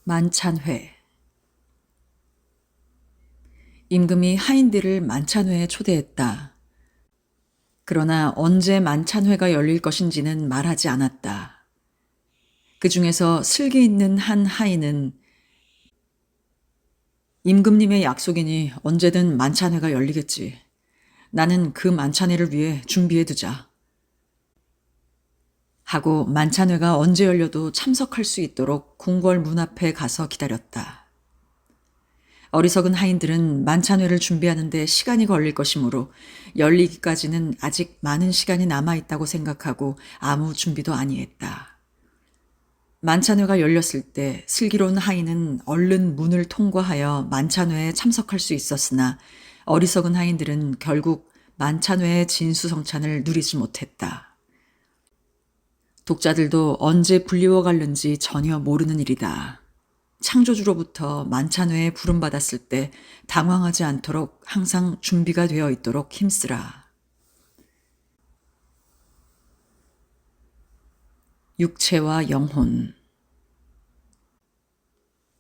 만찬회. 임금이 하인들을 만찬회에 초대했다. 그러나 언제 만찬회가 열릴 것인지는 말하지 않았다. 그 중에서 슬기 있는 한 하인은 임금님의 약속이니 언제든 만찬회가 열리겠지. 나는 그 만찬회를 위해 준비해두자. 하고 만찬회가 언제 열려도 참석할 수 있도록 궁궐 문 앞에 가서 기다렸다. 어리석은 하인들은 만찬회를 준비하는데 시간이 걸릴 것이므로 열리기까지는 아직 많은 시간이 남아있다고 생각하고 아무 준비도 아니했다. 만찬회가 열렸을 때 슬기로운 하인은 얼른 문을 통과하여 만찬회에 참석할 수 있었으나 어리석은 하인들은 결국 만찬회의 진수성찬을 누리지 못했다. 독자들도 언제 불리워 갈는지 전혀 모르는 일이다. 창조주로부터 만찬회에 부름받았을 때 당황하지 않도록 항상 준비가 되어 있도록 힘쓰라. 육체와 영혼.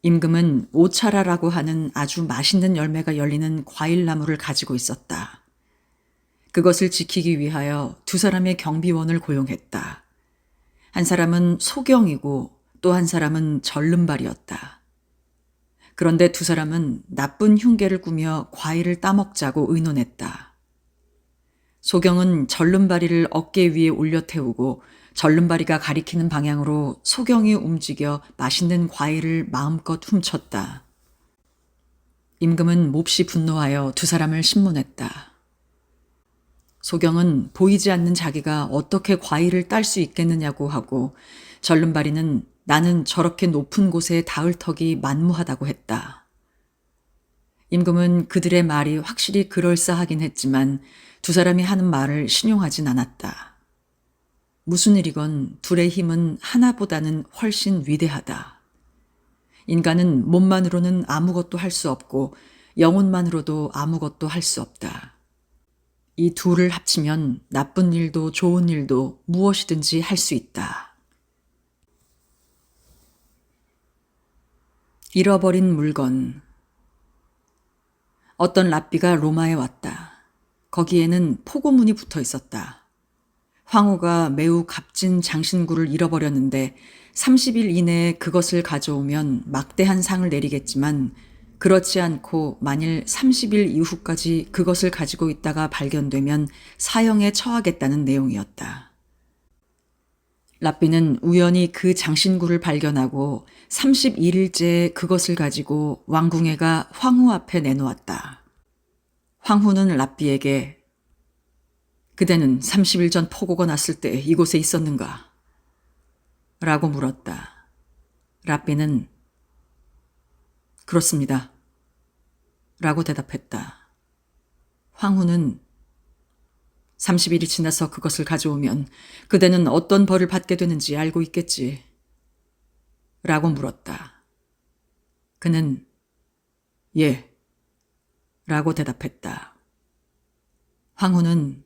임금은 오차라라고 하는 아주 맛있는 열매가 열리는 과일나무를 가지고 있었다. 그것을 지키기 위하여 두 사람의 경비원을 고용했다. 한 사람은 소경이고 또 한 사람은 절름발이었다. 그런데 두 사람은 나쁜 흉계를 꾸며 과일을 따먹자고 의논했다. 소경은 절름발이를 어깨 위에 올려 태우고 절름발이가 가리키는 방향으로 소경이 움직여 맛있는 과일을 마음껏 훔쳤다. 임금은 몹시 분노하여 두 사람을 신문했다. 소경은 보이지 않는 자기가 어떻게 과일을 딸 수 있겠느냐고 하고 절름발이는 나는 저렇게 높은 곳에 닿을 턱이 만무하다고 했다. 임금은 그들의 말이 확실히 그럴싸하긴 했지만 두 사람이 하는 말을 신용하진 않았다. 무슨 일이건 둘의 힘은 하나보다는 훨씬 위대하다. 인간은 몸만으로는 아무것도 할 수 없고 영혼만으로도 아무것도 할 수 없다. 이 둘을 합치면 나쁜 일도 좋은 일도 무엇이든지 할 수 있다. 잃어버린 물건. 어떤 랍비가 로마에 왔다. 거기에는 포고문이 붙어 있었다. 황후가 매우 값진 장신구를 잃어버렸는데 30일 이내에 그것을 가져오면 막대한 상을 내리겠지만 그렇지 않고 만일 30일 이후까지 그것을 가지고 있다가 발견되면 사형에 처하겠다는 내용이었다. 랍비는 우연히 그 장신구를 발견하고 31일째에 그것을 가지고 왕궁애가 황후 앞에 내놓았다. 황후는 랍비에게 그대는 30일 전 포고가 났을 때 이곳에 있었는가? 라고 물었다. 랍비는 그렇습니다. 라고 대답했다. 황후는 30일이 지나서 그것을 가져오면 그대는 어떤 벌을 받게 되는지 알고 있겠지. 라고 물었다. 그는 예. 라고 대답했다. 황후는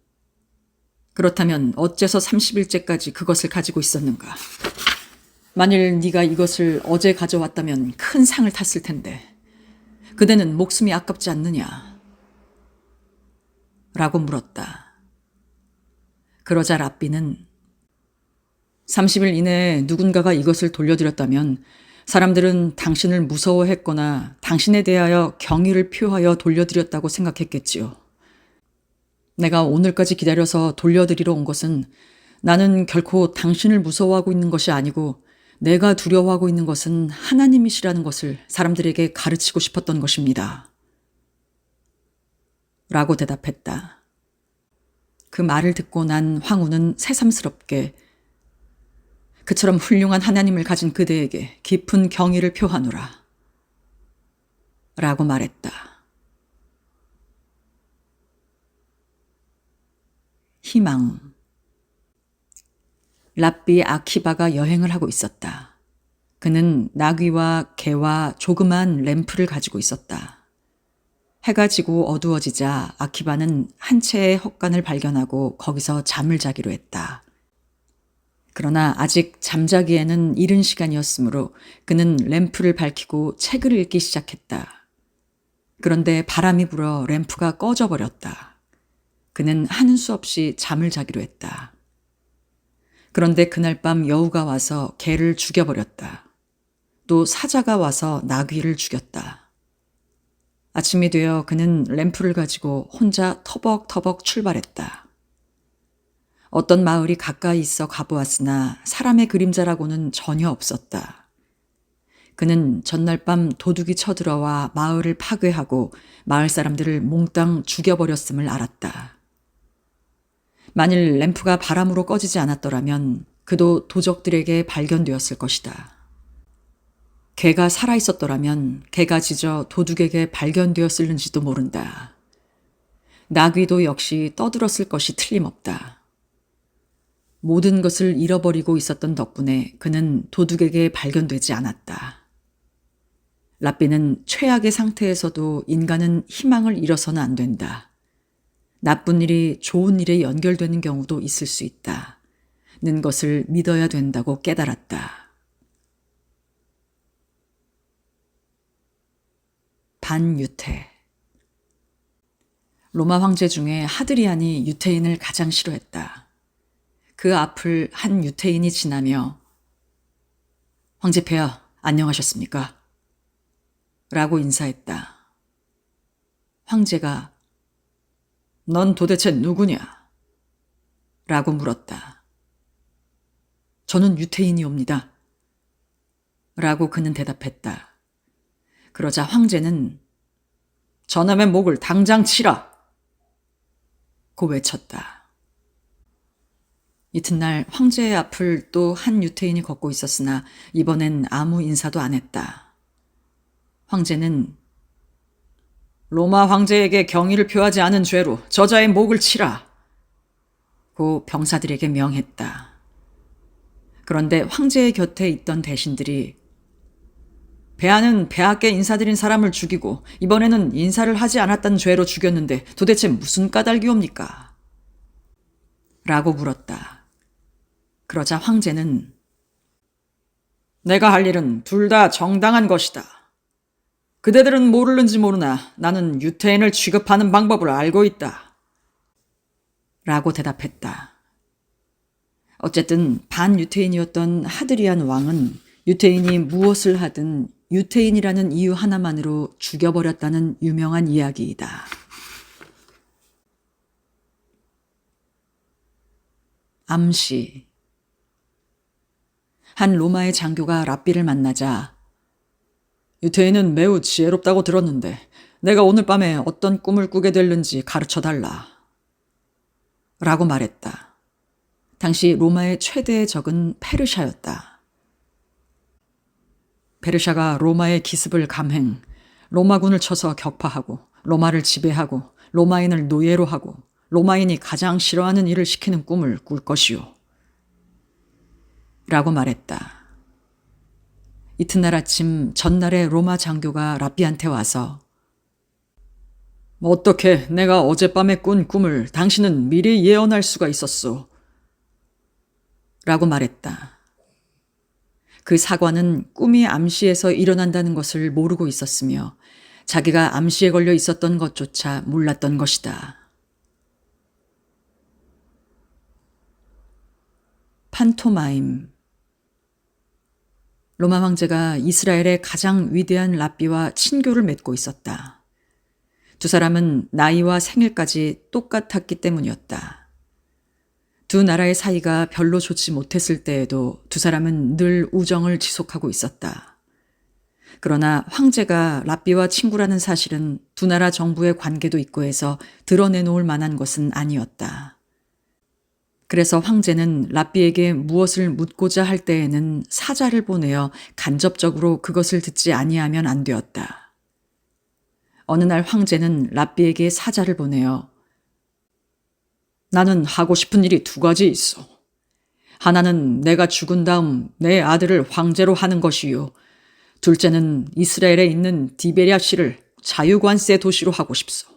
그렇다면 어째서 30일째까지 그것을 가지고 있었는가? 만일 네가 이것을 어제 가져왔다면 큰 상을 탔을 텐데 그대는 목숨이 아깝지 않느냐? 라고 물었다. 그러자 랍비는 30일 이내에 누군가가 이것을 돌려드렸다면 사람들은 당신을 무서워했거나 당신에 대하여 경의를 표하여 돌려드렸다고 생각했겠지요. 내가 오늘까지 기다려서 돌려드리러 온 것은 나는 결코 당신을 무서워하고 있는 것이 아니고 내가 두려워하고 있는 것은 하나님이시라는 것을 사람들에게 가르치고 싶었던 것입니다. 라고 대답했다. 그 말을 듣고 난 황후는 새삼스럽게 그처럼 훌륭한 하나님을 가진 그대에게 깊은 경의를 표하노라. 라고 말했다. 희망. 랍비 아키바가 여행을 하고 있었다. 그는 나귀와 개와 조그만 램프를 가지고 있었다. 해가 지고 어두워지자 아키바는 한 채의 헛간을 발견하고 거기서 잠을 자기로 했다. 그러나 아직 잠자기에는 이른 시간이었으므로 그는 램프를 밝히고 책을 읽기 시작했다. 그런데 바람이 불어 램프가 꺼져버렸다. 그는 하는 수 없이 잠을 자기로 했다. 그런데 그날 밤 여우가 와서 개를 죽여버렸다. 또 사자가 와서 나귀를 죽였다. 아침이 되어 그는 램프를 가지고 혼자 터벅터벅 출발했다. 어떤 마을이 가까이 있어 가보았으나 사람의 그림자라고는 전혀 없었다. 그는 전날 밤 도둑이 쳐들어와 마을을 파괴하고 마을 사람들을 몽땅 죽여버렸음을 알았다. 만일 램프가 바람으로 꺼지지 않았더라면 그도 도적들에게 발견되었을 것이다. 개가 살아있었더라면 개가 짖어 도둑에게 발견되었을는지도 모른다. 나귀도 역시 떠들었을 것이 틀림없다. 모든 것을 잃어버리고 있었던 덕분에 그는 도둑에게 발견되지 않았다. 랍비는 최악의 상태에서도 인간은 희망을 잃어서는 안 된다. 나쁜 일이 좋은 일에 연결되는 경우도 있을 수 있다. 는 것을 믿어야 된다고 깨달았다. 반유태. 로마 황제 중에 하드리안이 유태인을 가장 싫어했다. 그 앞을 한 유태인이 지나며 황제 폐하 안녕하셨습니까? 라고 인사했다. 황제가 넌 도대체 누구냐? 라고 물었다. 저는 유태인이옵니다. 라고 그는 대답했다. 그러자 황제는 저놈의 목을 당장 치라! 고 외쳤다. 이튿날 황제의 앞을 또 한 유태인이 걷고 있었으나 이번엔 아무 인사도 안 했다. 황제는 로마 황제에게 경의를 표하지 않은 죄로 저자의 목을 치라! 고 병사들에게 명했다. 그런데 황제의 곁에 있던 대신들이 폐하는 폐하께 인사드린 사람을 죽이고 이번에는 인사를 하지 않았다는 죄로 죽였는데 도대체 무슨 까닭이옵니까? 라고 물었다. 그러자 황제는 내가 할 일은 둘 다 정당한 것이다. 그대들은 모르는지 모르나 나는 유태인을 취급하는 방법을 알고 있다. 라고 대답했다. 어쨌든 반유태인이었던 하드리안 왕은 유태인이 무엇을 하든 유태인이라는 이유 하나만으로 죽여버렸다는 유명한 이야기이다. 암시. 한 로마의 장교가 랍비를 만나자 유태인은 매우 지혜롭다고 들었는데 내가 오늘 밤에 어떤 꿈을 꾸게 될는지 가르쳐달라. 라고 말했다. 당시 로마의 최대의 적은 페르시아였다. 페르시아가 로마의 기습을 감행, 로마군을 쳐서 격파하고 로마를 지배하고 로마인을 노예로 하고 로마인이 가장 싫어하는 일을 시키는 꿈을 꿀 것이요. 라고 말했다. 이튿날 아침 전날에 로마 장교가 랍비한테 와서 어떻게 내가 어젯밤에 꾼 꿈을 당신은 미리 예언할 수가 있었소? 라고 말했다. 그 사관은 꿈이 암시에서 일어난다는 것을 모르고 있었으며 자기가 암시에 걸려 있었던 것조차 몰랐던 것이다. 판토마임. 로마 황제가 이스라엘의 가장 위대한 랍비와 친교를 맺고 있었다. 두 사람은 나이와 생일까지 똑같았기 때문이었다. 두 나라의 사이가 별로 좋지 못했을 때에도 두 사람은 늘 우정을 지속하고 있었다. 그러나 황제가 랍비와 친구라는 사실은 두 나라 정부의 관계도 있고 해서 드러내놓을 만한 것은 아니었다. 그래서 황제는 랍비에게 무엇을 묻고자 할 때에는 사자를 보내어 간접적으로 그것을 듣지 아니하면 안 되었다. 어느 날 황제는 랍비에게 사자를 보내어 나는 하고 싶은 일이 두 가지 있어. 하나는 내가 죽은 다음 내 아들을 황제로 하는 것이요. 둘째는 이스라엘에 있는 디베랴시를 자유관세 도시로 하고 싶소.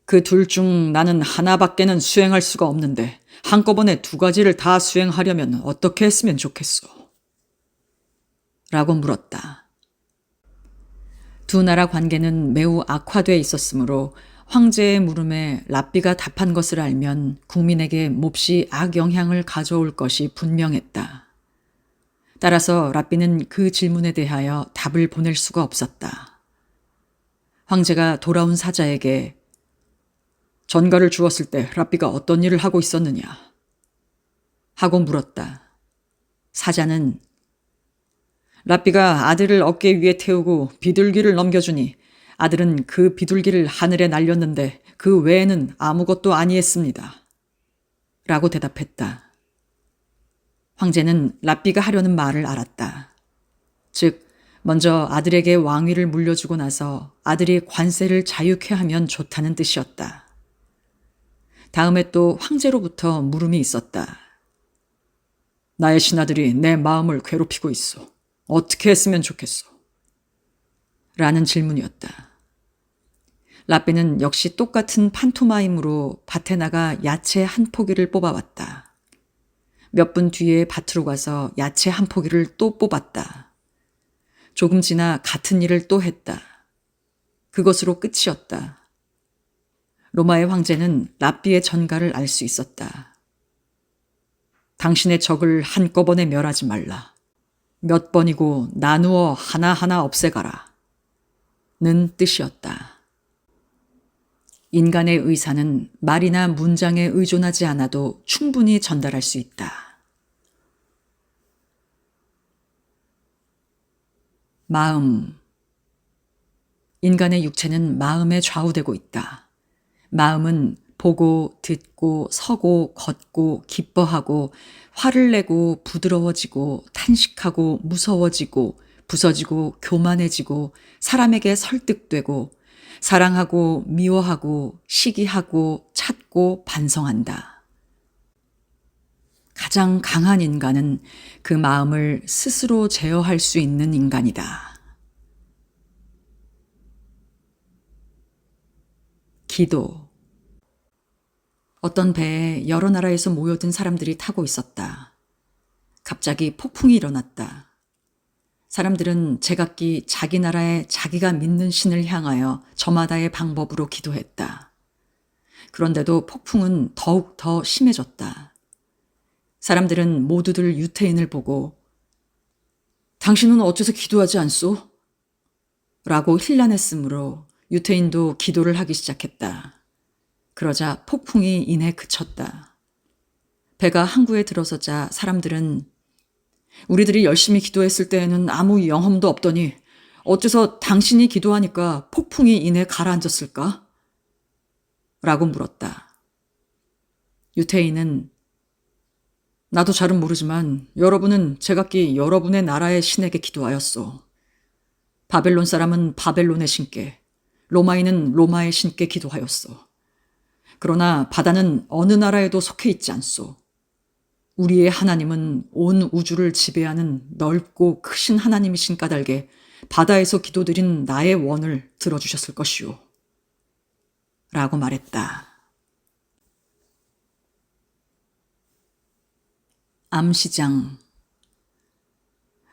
그 둘 중 나는 하나밖에는 수행할 수가 없는데 한꺼번에 두 가지를 다 수행하려면 어떻게 했으면 좋겠소? 라고 물었다. 두 나라 관계는 매우 악화돼 있었으므로 황제의 물음에 랍비가 답한 것을 알면 국민에게 몹시 악영향을 가져올 것이 분명했다. 따라서 랍비는 그 질문에 대하여 답을 보낼 수가 없었다. 황제가 돌아온 사자에게 전가를 주었을 때 랍비가 어떤 일을 하고 있었느냐 하고 물었다. 사자는 랍비가 아들을 어깨 위에 태우고 비둘기를 넘겨주니 아들은 그 비둘기를 하늘에 날렸는데 그 외에는 아무것도 아니했습니다. 라고 대답했다. 황제는 랍비가 하려는 말을 알았다. 즉, 먼저 아들에게 왕위를 물려주고 나서 아들이 관세를 자유케 하면 좋다는 뜻이었다. 다음에 또 황제로부터 물음이 있었다. 나의 신하들이 내 마음을 괴롭히고 있어. 어떻게 했으면 좋겠어? 라는 질문이었다. 랍비는 역시 똑같은 판토마임으로 밭에 나가 야채 한 포기를 뽑아왔다. 몇 분 뒤에 밭으로 가서 야채 한 포기를 또 뽑았다. 조금 지나 같은 일을 또 했다. 그것으로 끝이었다. 로마의 황제는 랍비의 전가를 알 수 있었다. 당신의 적을 한꺼번에 멸하지 말라. 몇 번이고 나누어 하나하나 없애가라. 는 뜻이었다. 인간의 의사는 말이나 문장에 의존하지 않아도 충분히 전달할 수 있다. 마음. 인간의 육체는 마음에 좌우되고 있다. 마음은 보고, 듣고, 서고, 걷고, 기뻐하고, 화를 내고, 부드러워지고, 탄식하고, 무서워지고, 부서지고, 교만해지고, 사람에게 설득되고, 사랑하고, 미워하고, 시기하고, 찾고, 반성한다. 가장 강한 인간은 그 마음을 스스로 제어할 수 있는 인간이다. 기도. 어떤 배에 여러 나라에서 모여든 사람들이 타고 있었다. 갑자기 폭풍이 일어났다. 사람들은 제각기 자기 나라의 자기가 믿는 신을 향하여 저마다의 방법으로 기도했다. 그런데도 폭풍은 더욱 더 심해졌다. 사람들은 모두들 유태인을 보고 당신은 어째서 기도하지 않소? 라고 힐난했으므로 유태인도 기도를 하기 시작했다. 그러자 폭풍이 이내 그쳤다. 배가 항구에 들어서자 사람들은 우리들이 열심히 기도했을 때에는 아무 영험도 없더니 어째서 당신이 기도하니까 폭풍이 이내 가라앉았을까? 라고 물었다. 유태인은 나도 잘은 모르지만 여러분은 제각기 여러분의 나라의 신에게 기도하였소. 바벨론 사람은 바벨론의 신께, 로마인은 로마의 신께 기도하였소. 그러나 바다는 어느 나라에도 속해 있지 않소. 우리의 하나님은 온 우주를 지배하는 넓고 크신 하나님이신 까닭에 바다에서 기도드린 나의 원을 들어주셨을 것이오. 라고 말했다. 암시장.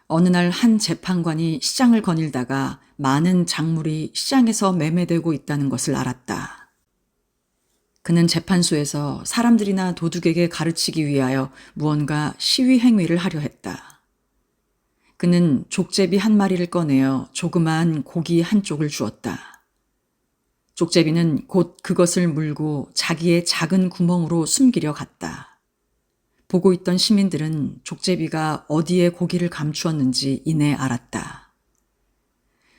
어느 날 한 재판관이 시장을 거닐다가 많은 작물이 시장에서 매매되고 있다는 것을 알았다. 그는 재판소에서 사람들이나 도둑에게 가르치기 위하여 무언가 시위 행위를 하려 했다. 그는 족제비 한 마리를 꺼내어 조그마한 고기 한 쪽을 주었다. 족제비는 곧 그것을 물고 자기의 작은 구멍으로 숨기려 갔다. 보고 있던 시민들은 족제비가 어디에 고기를 감추었는지 이내 알았다.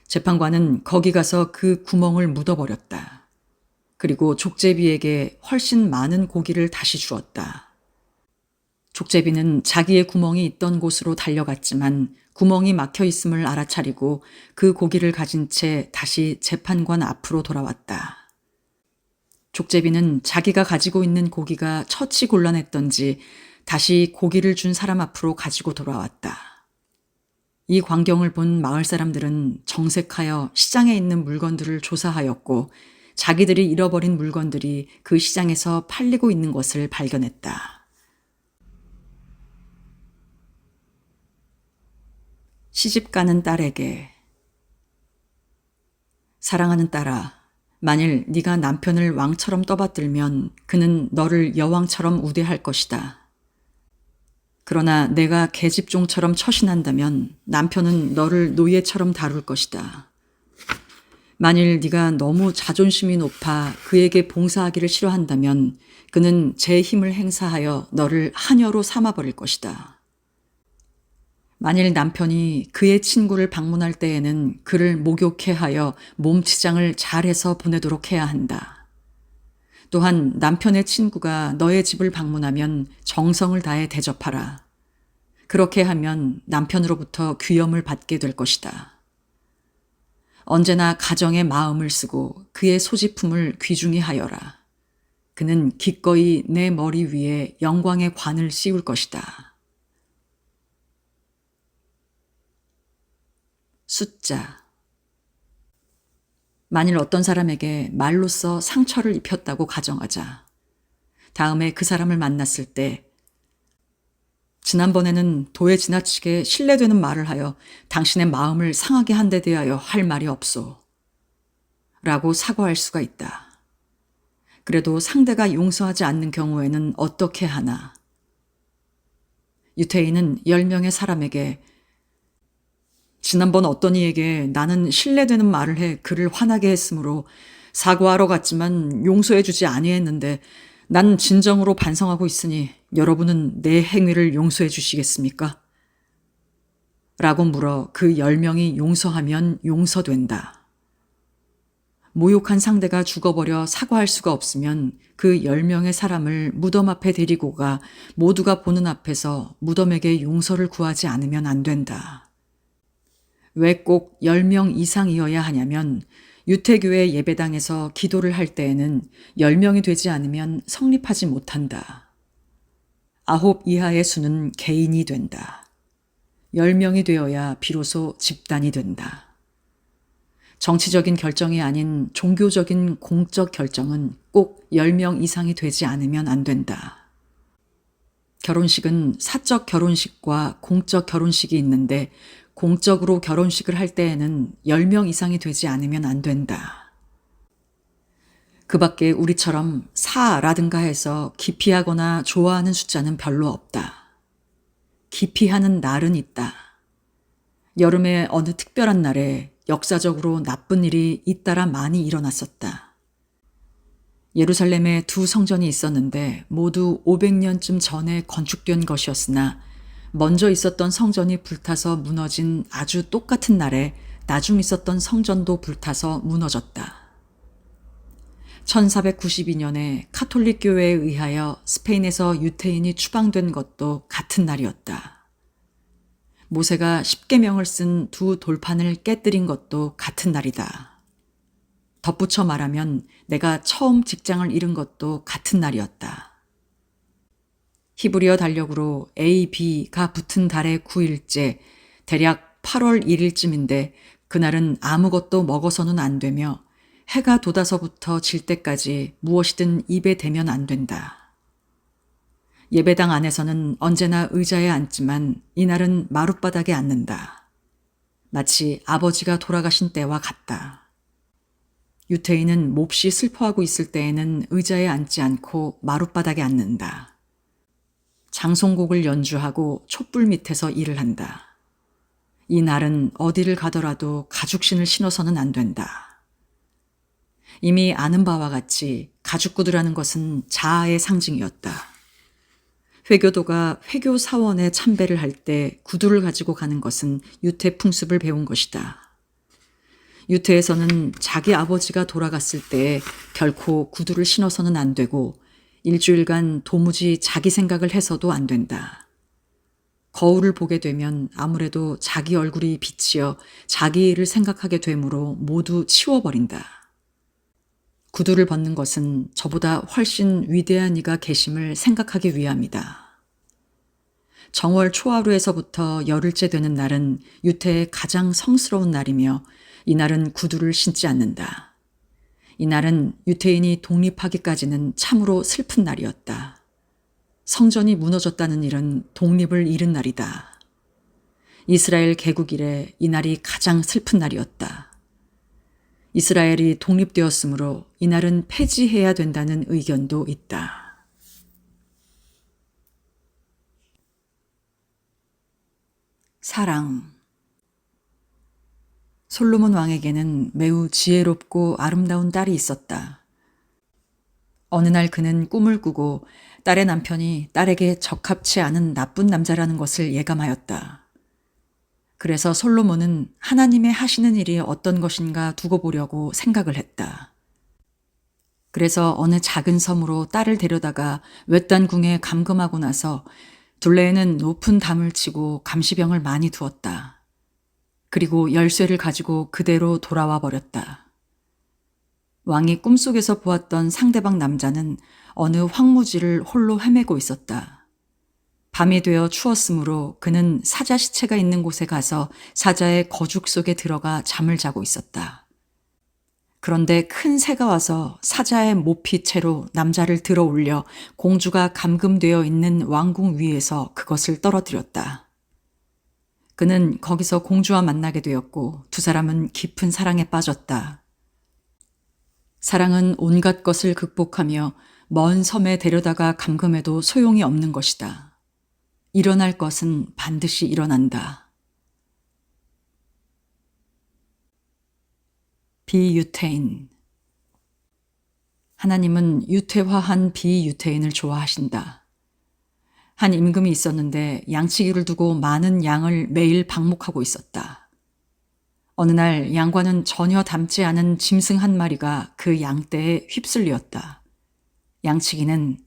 재판관은 거기 가서 그 구멍을 묻어버렸다. 그리고 족제비에게 훨씬 많은 고기를 다시 주었다. 족제비는 자기의 구멍이 있던 곳으로 달려갔지만 구멍이 막혀 있음을 알아차리고 그 고기를 가진 채 다시 재판관 앞으로 돌아왔다. 족제비는 자기가 가지고 있는 고기가 처치곤란했던지 다시 고기를 준 사람 앞으로 가지고 돌아왔다. 이 광경을 본 마을 사람들은 정색하여 시장에 있는 물건들을 조사하였고 자기들이 잃어버린 물건들이 그 시장에서 팔리고 있는 것을 발견했다. 시집가는 딸에게. 사랑하는 딸아, 만일 네가 남편을 왕처럼 떠받들면 그는 너를 여왕처럼 우대할 것이다. 그러나 내가 계집종처럼 처신한다면 남편은 너를 노예처럼 다룰 것이다. 만일 네가 너무 자존심이 높아 그에게 봉사하기를 싫어한다면 그는 제 힘을 행사하여 너를 하녀로 삼아버릴 것이다. 만일 남편이 그의 친구를 방문할 때에는 그를 목욕해 하여 몸치장을 잘해서 보내도록 해야 한다. 또한 남편의 친구가 너의 집을 방문하면 정성을 다해 대접하라. 그렇게 하면 남편으로부터 귀염을 받게 될 것이다. 언제나 가정에 마음을 쓰고 그의 소지품을 귀중히 하여라. 그는 기꺼이 내 머리 위에 영광의 관을 씌울 것이다. 숫자. 만일 어떤 사람에게 말로써 상처를 입혔다고 가정하자. 다음에 그 사람을 만났을 때 지난번에는 도에 지나치게 신뢰되는 말을 하여 당신의 마음을 상하게 한 데 대하여 할 말이 없소. 라고 사과할 수가 있다. 그래도 상대가 용서하지 않는 경우에는 어떻게 하나? 유태인은 10명의 사람에게 지난번 어떤 이에게 나는 신뢰되는 말을 해 그를 화나게 했으므로 사과하러 갔지만 용서해주지 아니했는데 난 진정으로 반성하고 있으니 여러분은 내 행위를 용서해 주시겠습니까? 라고 물어 그 10명이 용서하면 용서된다. 모욕한 상대가 죽어버려 사과할 수가 없으면 그 10명의 사람을 무덤 앞에 데리고 가 모두가 보는 앞에서 무덤에게 용서를 구하지 않으면 안 된다. 왜 꼭 10명 이상이어야 하냐면 유태교의 예배당에서 기도를 할 때에는 10명이 되지 않으면 성립하지 못한다. 9 이하의 수는 개인이 된다. 10명이 되어야 비로소 집단이 된다. 정치적인 결정이 아닌 종교적인 공적 결정은 꼭 10명 이상이 되지 않으면 안 된다. 결혼식은 사적 결혼식과 공적 결혼식이 있는데 공적으로 결혼식을 할 때에는 10명 이상이 되지 않으면 안 된다. 그 밖에 우리처럼 사라든가 해서 기피하거나 좋아하는 숫자는 별로 없다. 기피하는 날은 있다. 여름의 어느 특별한 날에 역사적으로 나쁜 일이 잇따라 많이 일어났었다. 예루살렘에 2 성전이 있었는데 모두 500년쯤 전에 건축된 것이었으나 먼저 있었던 성전이 불타서 무너진 아주 똑같은 날에 나중 있었던 성전도 불타서 무너졌다. 1492년에 카톨릭 교회에 의하여 스페인에서 유태인이 추방된 것도 같은 날이었다. 모세가 10계명을 쓴 2 돌판을 깨뜨린 것도 같은 날이다. 덧붙여 말하면 내가 처음 직장을 잃은 것도 같은 날이었다. 히브리어 달력으로 A, B가 붙은 달의 9일째, 대략 8월 1일쯤인데 그날은 아무것도 먹어서는 안 되며 해가 돋아서부터 질 때까지 무엇이든 입에 대면 안 된다. 예배당 안에서는 언제나 의자에 앉지만 이날은 마룻바닥에 앉는다. 마치 아버지가 돌아가신 때와 같다. 유태인은 몹시 슬퍼하고 있을 때에는 의자에 앉지 않고 마룻바닥에 앉는다. 장송곡을 연주하고 촛불 밑에서 일을 한다. 이 날은 어디를 가더라도 가죽신을 신어서는 안 된다. 이미 아는 바와 같이 가죽구두라는 것은 자아의 상징이었다. 회교도가 회교 사원에 참배를 할 때 구두를 가지고 가는 것은 유태 풍습을 배운 것이다. 유태에서는 자기 아버지가 돌아갔을 때 결코 구두를 신어서는 안 되고 일주일간 도무지 자기 생각을 해서도 안 된다. 거울을 보게 되면 아무래도 자기 얼굴이 비치어 자기 일을 생각하게 되므로 모두 치워버린다. 구두를 벗는 것은 저보다 훨씬 위대한 이가 계심을 생각하기 위함이다. 정월 초하루에서부터 열흘째 되는 날은 유태의 가장 성스러운 날이며 이날은 구두를 신지 않는다. 이날은 유태인이 독립하기까지는 참으로 슬픈 날이었다. 성전이 무너졌다는 일은 독립을 잃은 날이다. 이스라엘 개국 이래 이날이 가장 슬픈 날이었다. 이스라엘이 독립되었으므로 이날은 폐지해야 된다는 의견도 있다. 사랑. 솔로몬 왕에게는 매우 지혜롭고 아름다운 딸이 있었다. 어느 날 그는 꿈을 꾸고 딸의 남편이 딸에게 적합치 않은 나쁜 남자라는 것을 예감하였다. 그래서 솔로몬은 하나님의 하시는 일이 어떤 것인가 두고 보려고 생각을 했다. 그래서 어느 작은 섬으로 딸을 데려다가 외딴 궁에 감금하고 나서 둘레에는 높은 담을 치고 감시병을 많이 두었다. 그리고 열쇠를 가지고 그대로 돌아와 버렸다. 왕이 꿈속에서 보았던 상대방 남자는 어느 황무지를 홀로 헤매고 있었다. 밤이 되어 추웠으므로 그는 사자 시체가 있는 곳에 가서 사자의 거죽 속에 들어가 잠을 자고 있었다. 그런데 큰 새가 와서 사자의 모피채로 남자를 들어 올려 공주가 감금되어 있는 왕궁 위에서 그것을 떨어뜨렸다. 그는 거기서 공주와 만나게 되었고 두 사람은 깊은 사랑에 빠졌다. 사랑은 온갖 것을 극복하며 먼 섬에 데려다가 감금해도 소용이 없는 것이다. 일어날 것은 반드시 일어난다. 비유태인. 하나님은 유태화한 비유태인을 좋아하신다. 한 임금이 있었는데 양치기를 두고 많은 양을 매일 방목하고 있었다. 어느 날 양과는 전혀 닮지 않은 짐승 한 마리가 그 양떼에 휩쓸렸다. 양치기는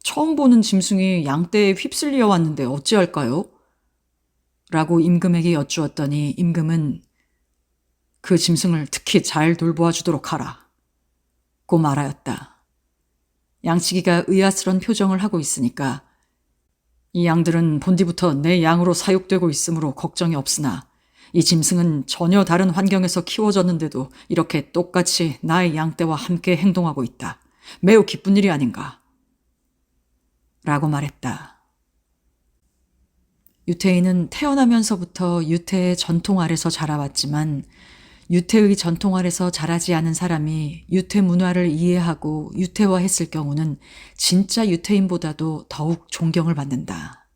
처음 보는 짐승이 양떼에 휩쓸려 왔는데 어찌할까요? 라고 임금에게 여쭈었더니 임금은 그 짐승을 특히 잘 돌보아 주도록 하라 고 말하였다. 양치기가 의아스런 표정을 하고 있으니까 이 양들은 본디부터 내 양으로 사육되고 있으므로 걱정이 없으나 이 짐승은 전혀 다른 환경에서 키워졌는데도 이렇게 똑같이 나의 양떼와 함께 행동하고 있다. 매우 기쁜 일이 아닌가? 라고 말했다. 유태인은 태어나면서부터 유태의 전통 아래서 자라왔지만 유태의 전통 아래서 자라지 않은 사람이 유태 문화를 이해하고 유태화했을 경우는 진짜 유태인보다도 더욱 존경을 받는다.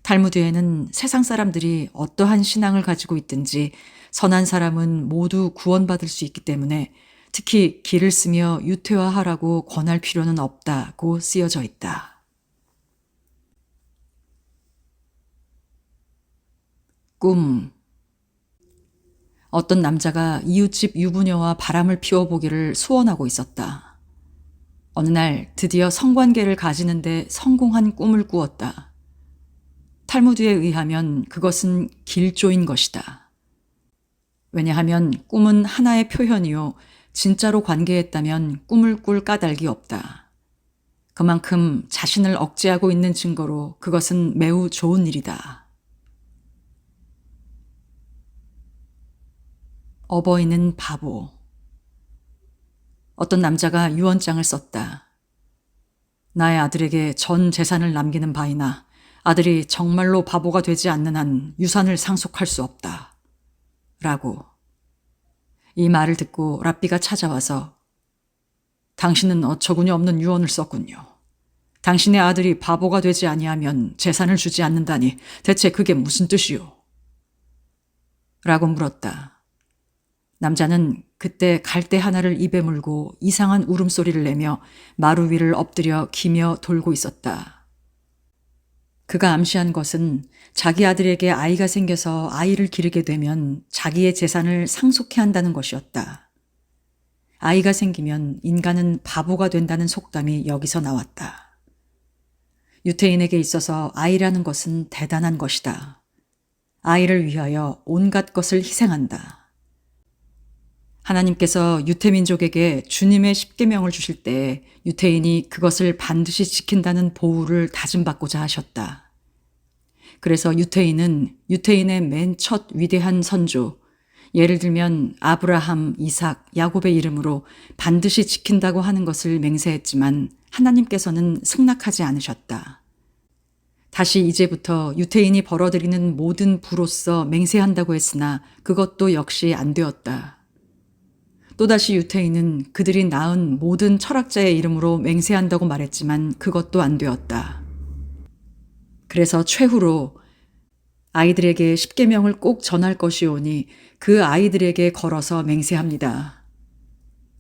탈무드에는 세상 사람들이 어떠한 신앙을 가지고 있든지 선한 사람은 모두 구원받을 수 있기 때문에 특히 기를 쓰며 유태화하라고 권할 필요는 없다고 쓰여져 있다. 꿈. 어떤 남자가 이웃집 유부녀와 바람을 피워보기를 소원하고 있었다. 어느 날 드디어 성관계를 가지는데 성공한 꿈을 꾸었다. 탈무드에 의하면 그것은 길조인 것이다. 왜냐하면 꿈은 하나의 표현이요 진짜로 관계했다면 꿈을 꿀 까닭이 없다. 그만큼 자신을 억제하고 있는 증거로 그것은 매우 좋은 일이다. 어버이는 바보. 어떤 남자가 유언장을 썼다. 나의 아들에게 전 재산을 남기는 바이나 아들이 정말로 바보가 되지 않는 한 유산을 상속할 수 없다. 라고. 이 말을 듣고 랍비가 찾아와서 당신은 어처구니 없는 유언을 썼군요. 당신의 아들이 바보가 되지 아니하면 재산을 주지 않는다니 대체 그게 무슨 뜻이오? 라고 물었다. 남자는 그때 갈대 하나를 입에 물고 이상한 울음소리를 내며 마루 위를 엎드려 기며 돌고 있었다. 그가 암시한 것은 자기 아들에게 아이가 생겨서 아이를 기르게 되면 자기의 재산을 상속해야 한다는 것이었다. 아이가 생기면 인간은 바보가 된다는 속담이 여기서 나왔다. 유태인에게 있어서 아이라는 것은 대단한 것이다. 아이를 위하여 온갖 것을 희생한다. 하나님께서 유태민족에게 주님의 십계명을 주실 때 유태인이 그것을 반드시 지킨다는 보호를 다짐받고자 하셨다. 그래서 유태인은 유태인의 맨 첫 위대한 선조, 예를 들면 아브라함, 이삭, 야곱의 이름으로 반드시 지킨다고 하는 것을 맹세했지만 하나님께서는 승낙하지 않으셨다. 다시 이제부터 유태인이 벌어들이는 모든 부로서 맹세한다고 했으나 그것도 역시 안 되었다. 또다시 유태인은 그들이 낳은 모든 철학자의 이름으로 맹세한다고 말했지만 그것도 안 되었다. 그래서 최후로 아이들에게 십계명을 꼭 전할 것이오니 그 아이들에게 걸어서 맹세합니다.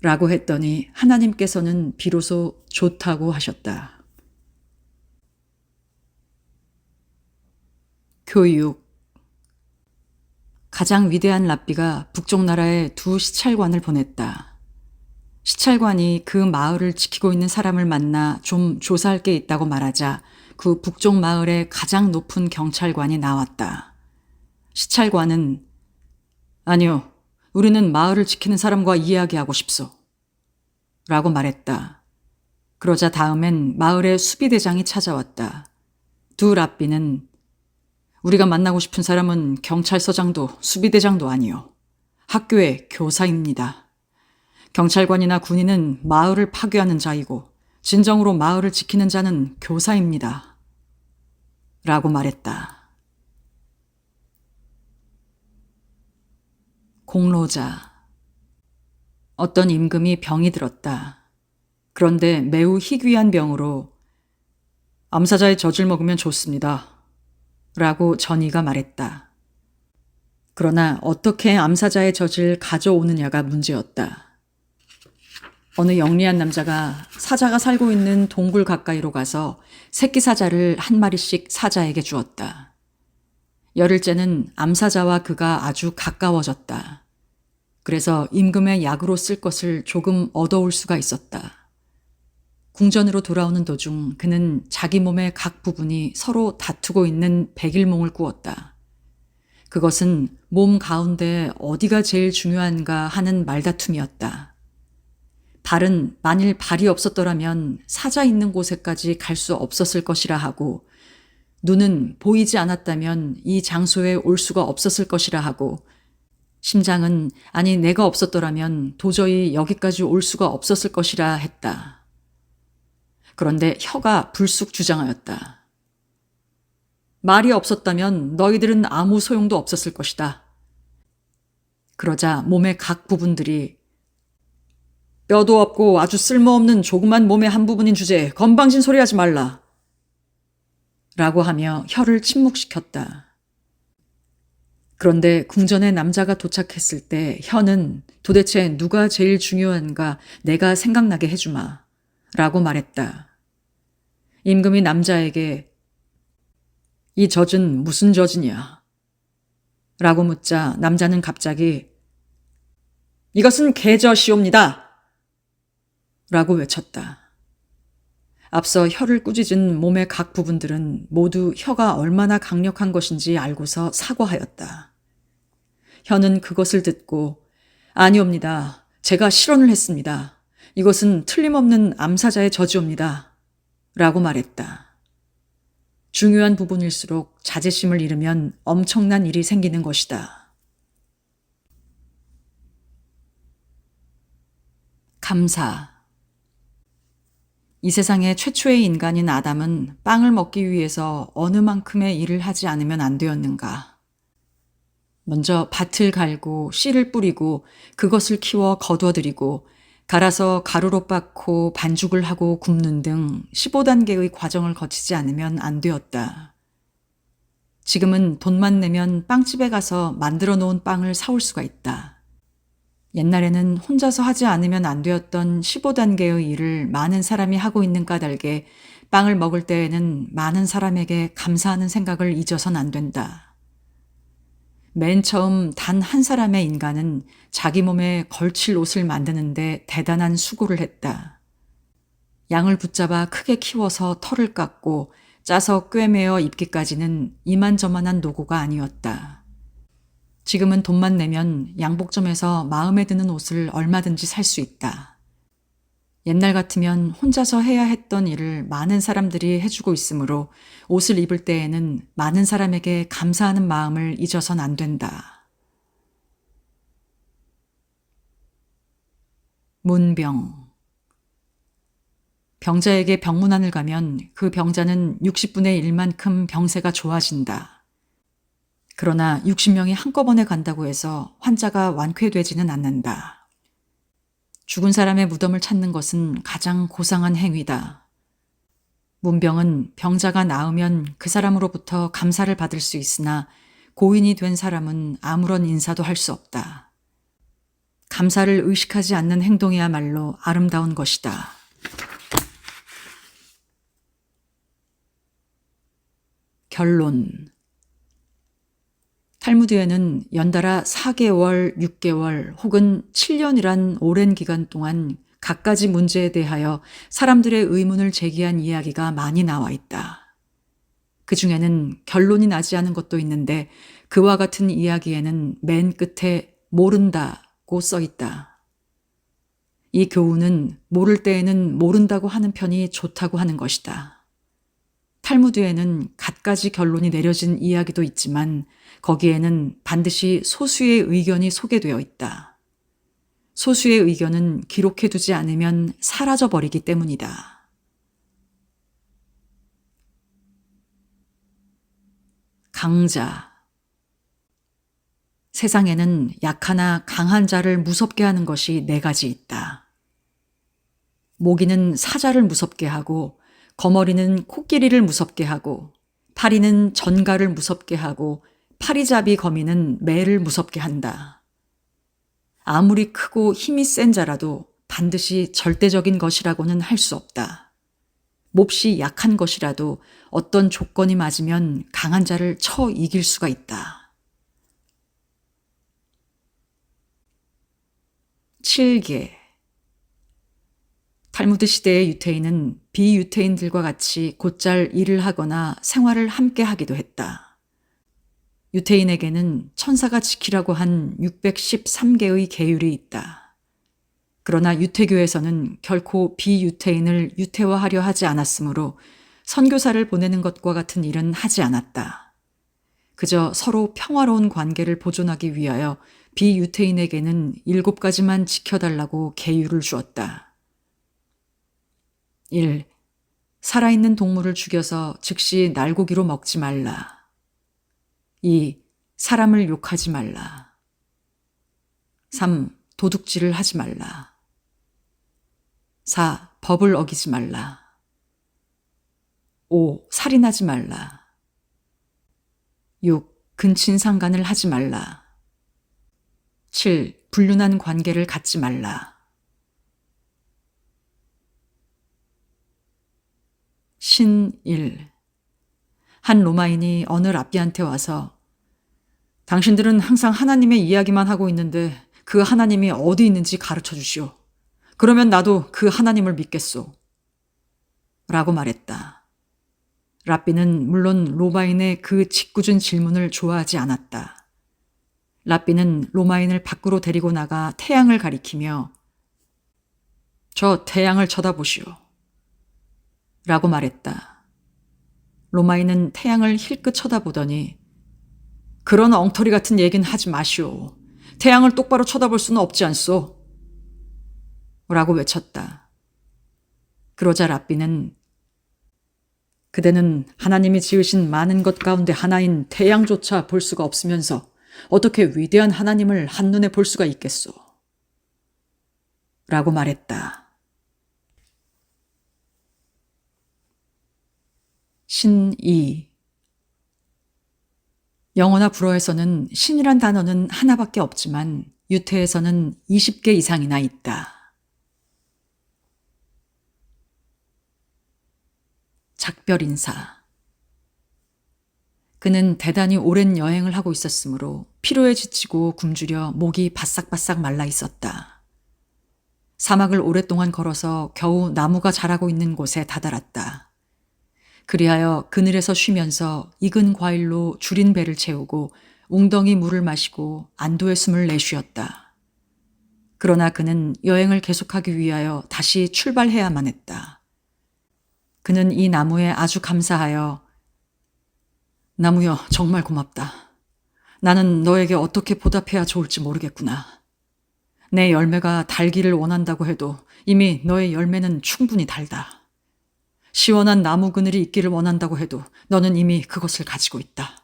라고 했더니 하나님께서는 비로소 좋다고 하셨다. 교육. 가장 위대한 랍비가 북쪽 나라에 두 시찰관을 보냈다. 시찰관이 그 마을을 지키고 있는 사람을 만나 좀 조사할 게 있다고 말하자 그 북쪽 마을의 가장 높은 경찰관이 나왔다. 시찰관은 아니요, 우리는 마을을 지키는 사람과 이야기하고 싶소. 라고 말했다. 그러자 다음엔 마을의 수비대장이 찾아왔다. 두 랍비는 우리가 만나고 싶은 사람은 경찰서장도 수비대장도 아니요. 학교의 교사입니다. 경찰관이나 군인은 마을을 파괴하는 자이고 진정으로 마을을 지키는 자는 교사입니다. 라고 말했다. 공로자. 어떤 임금이 병이 들었다. 그런데 매우 희귀한 병으로 암사자의 젖을 먹으면 좋습니다. 라고 전의가 말했다. 그러나 어떻게 암사자의 젖을 가져오느냐가 문제였다. 어느 영리한 남자가 사자가 살고 있는 동굴 가까이로 가서 새끼 사자를 한 마리씩 사자에게 주었다. 열흘째는 암사자와 그가 아주 가까워졌다. 그래서 임금의 약으로 쓸 것을 조금 얻어올 수가 있었다. 궁전으로 돌아오는 도중 그는 자기 몸의 각 부분이 서로 다투고 있는 백일몽을 꾸었다. 그것은 몸 가운데 어디가 제일 중요한가 하는 말다툼이었다. 발은 만일 발이 없었더라면 사자 있는 곳에까지 갈 수 없었을 것이라 하고, 눈은 보이지 않았다면 이 장소에 올 수가 없었을 것이라 하고, 심장은 아니 내가 없었더라면 도저히 여기까지 올 수가 없었을 것이라 했다. 그런데 혀가 불쑥 주장하였다. 말이 없었다면 너희들은 아무 소용도 없었을 것이다. 그러자 몸의 각 부분들이 뼈도 없고 아주 쓸모없는 조그만 몸의 한 부분인 주제에 건방진 소리 하지 말라. 라고 하며 혀를 침묵시켰다. 그런데 궁전에 남자가 도착했을 때 혀는 도대체 누가 제일 중요한가 내가 생각나게 해주마. 라고 말했다. 임금이 남자에게 이 젖은 무슨 젖이냐? 라고 묻자 남자는 갑자기 이것은 개젖이옵니다. 라고 외쳤다. 앞서 혀를 꾸짖은 몸의 각 부분들은 모두 혀가 얼마나 강력한 것인지 알고서 사과하였다. 혀는 그것을 듣고 아니옵니다. 제가 실언을 했습니다. 이것은 틀림없는 암사자의 저지옵니다. 라고 말했다. 중요한 부분일수록 자제심을 잃으면 엄청난 일이 생기는 것이다. 감사. 이 세상의 최초의 인간인 아담은 빵을 먹기 위해서 어느 만큼의 일을 하지 않으면 안 되었는가. 먼저 밭을 갈고 씨를 뿌리고 그것을 키워 거두어들이고 갈아서 가루로 빻고 반죽을 하고 굽는 등 15단계의 과정을 거치지 않으면 안 되었다. 지금은 돈만 내면 빵집에 가서 만들어 놓은 빵을 사올 수가 있다. 옛날에는 혼자서 하지 않으면 안 되었던 15단계의 일을 많은 사람이 하고 있는 까닭에 빵을 먹을 때에는 많은 사람에게 감사하는 생각을 잊어선 안 된다. 맨 처음 단 한 사람의 인간은 자기 몸에 걸칠 옷을 만드는데 대단한 수고를 했다. 양을 붙잡아 크게 키워서 털을 깎고 짜서 꿰매어 입기까지는 이만저만한 노고가 아니었다. 지금은 돈만 내면 양복점에서 마음에 드는 옷을 얼마든지 살 수 있다. 옛날 같으면 혼자서 해야 했던 일을 많은 사람들이 해주고 있으므로 옷을 입을 때에는 많은 사람에게 감사하는 마음을 잊어선 안 된다. 문병. 병자에게 병문안을 가면 그 병자는 60분의 1만큼 병세가 좋아진다. 그러나 60명이 한꺼번에 간다고 해서 환자가 완쾌되지는 않는다. 죽은 사람의 무덤을 찾는 것은 가장 고상한 행위다. 문병은 병자가 나으면 그 사람으로부터 감사를 받을 수 있으나 고인이 된 사람은 아무런 인사도 할 수 없다. 감사를 의식하지 않는 행동이야말로 아름다운 것이다. 결론. 탈무드에는 연달아 4개월, 6개월 혹은 7년이란 오랜 기간 동안 갖가지 문제에 대하여 사람들의 의문을 제기한 이야기가 많이 나와 있다. 그 중에는 결론이 나지 않은 것도 있는데 그와 같은 이야기에는 맨 끝에 모른다고 써 있다. 이 교훈은 모를 때에는 모른다고 하는 편이 좋다고 하는 것이다. 탈무드에는 갖가지 결론이 내려진 이야기도 있지만 거기에는 반드시 소수의 의견이 소개되어 있다. 소수의 의견은 기록해두지 않으면 사라져버리기 때문이다. 강자. 세상에는 약하나 강한 자를 무섭게 하는 것이 4가지 있다. 모기는 사자를 무섭게 하고 거머리는 코끼리를 무섭게 하고 파리는 전갈을 무섭게 하고 파리잡이 거미는 매를 무섭게 한다. 아무리 크고 힘이 센 자라도 반드시 절대적인 것이라고는 할 수 없다. 몹시 약한 것이라도 어떤 조건이 맞으면 강한 자를 쳐 이길 수가 있다. 7계. 탈무드 시대의 유태인은 비유태인들과 같이 곧잘 일을 하거나 생활을 함께 하기도 했다. 유태인에게는 천사가 지키라고 한 613개의 계율이 있다. 그러나 유태교에서는 결코 비유태인을 유태화하려 하지 않았으므로 선교사를 보내는 것과 같은 일은 하지 않았다. 그저 서로 평화로운 관계를 보존하기 위하여 비유태인에게는 7가지만 지켜달라고 계율을 주었다. 1. 살아있는 동물을 죽여서 즉시 날고기로 먹지 말라. 2. 사람을 욕하지 말라. 3. 도둑질을 하지 말라. 4. 법을 어기지 말라. 5. 살인하지 말라. 6. 근친상간을 하지 말라. 7. 불륜한 관계를 갖지 말라. 신1. 한 로마인이 어느 랍비한테 와서 당신들은 항상 하나님의 이야기만 하고 있는데 그 하나님이 어디 있는지 가르쳐 주시오. 그러면 나도 그 하나님을 믿겠소. 라고 말했다. 랍비는 물론 로마인의 그 짓궂은 질문을 좋아하지 않았다. 랍비는 로마인을 밖으로 데리고 나가 태양을 가리키며 저 태양을 쳐다보시오. 라고 말했다. 로마인은 태양을 힐끗 쳐다보더니 그런 엉터리 같은 얘기는 하지 마시오. 태양을 똑바로 쳐다볼 수는 없지 않소. 라고 외쳤다. 그러자 랍비는 그대는 하나님이 지으신 많은 것 가운데 하나인 태양조차 볼 수가 없으면서 어떻게 위대한 하나님을 한눈에 볼 수가 있겠소? 라고 말했다. 신2. 영어나 불어에서는 신이란 단어는 하나밖에 없지만 유태에서는 20개 이상이나 있다. 작별 인사. 그는 대단히 오랜 여행을 하고 있었으므로 피로에 지치고 굶주려 목이 바싹바싹 말라 있었다. 사막을 오랫동안 걸어서 겨우 나무가 자라고 있는 곳에 다다랐다. 그리하여 그늘에서 쉬면서 익은 과일로 줄인 배를 채우고 웅덩이 물을 마시고 안도의 숨을 내쉬었다. 그러나 그는 여행을 계속하기 위하여 다시 출발해야만 했다. 그는 이 나무에 아주 감사하여 나무여 정말 고맙다. 나는 너에게 어떻게 보답해야 좋을지 모르겠구나. 내 열매가 달기를 원한다고 해도 이미 너의 열매는 충분히 달다. 시원한 나무 그늘이 있기를 원한다고 해도 너는 이미 그것을 가지고 있다.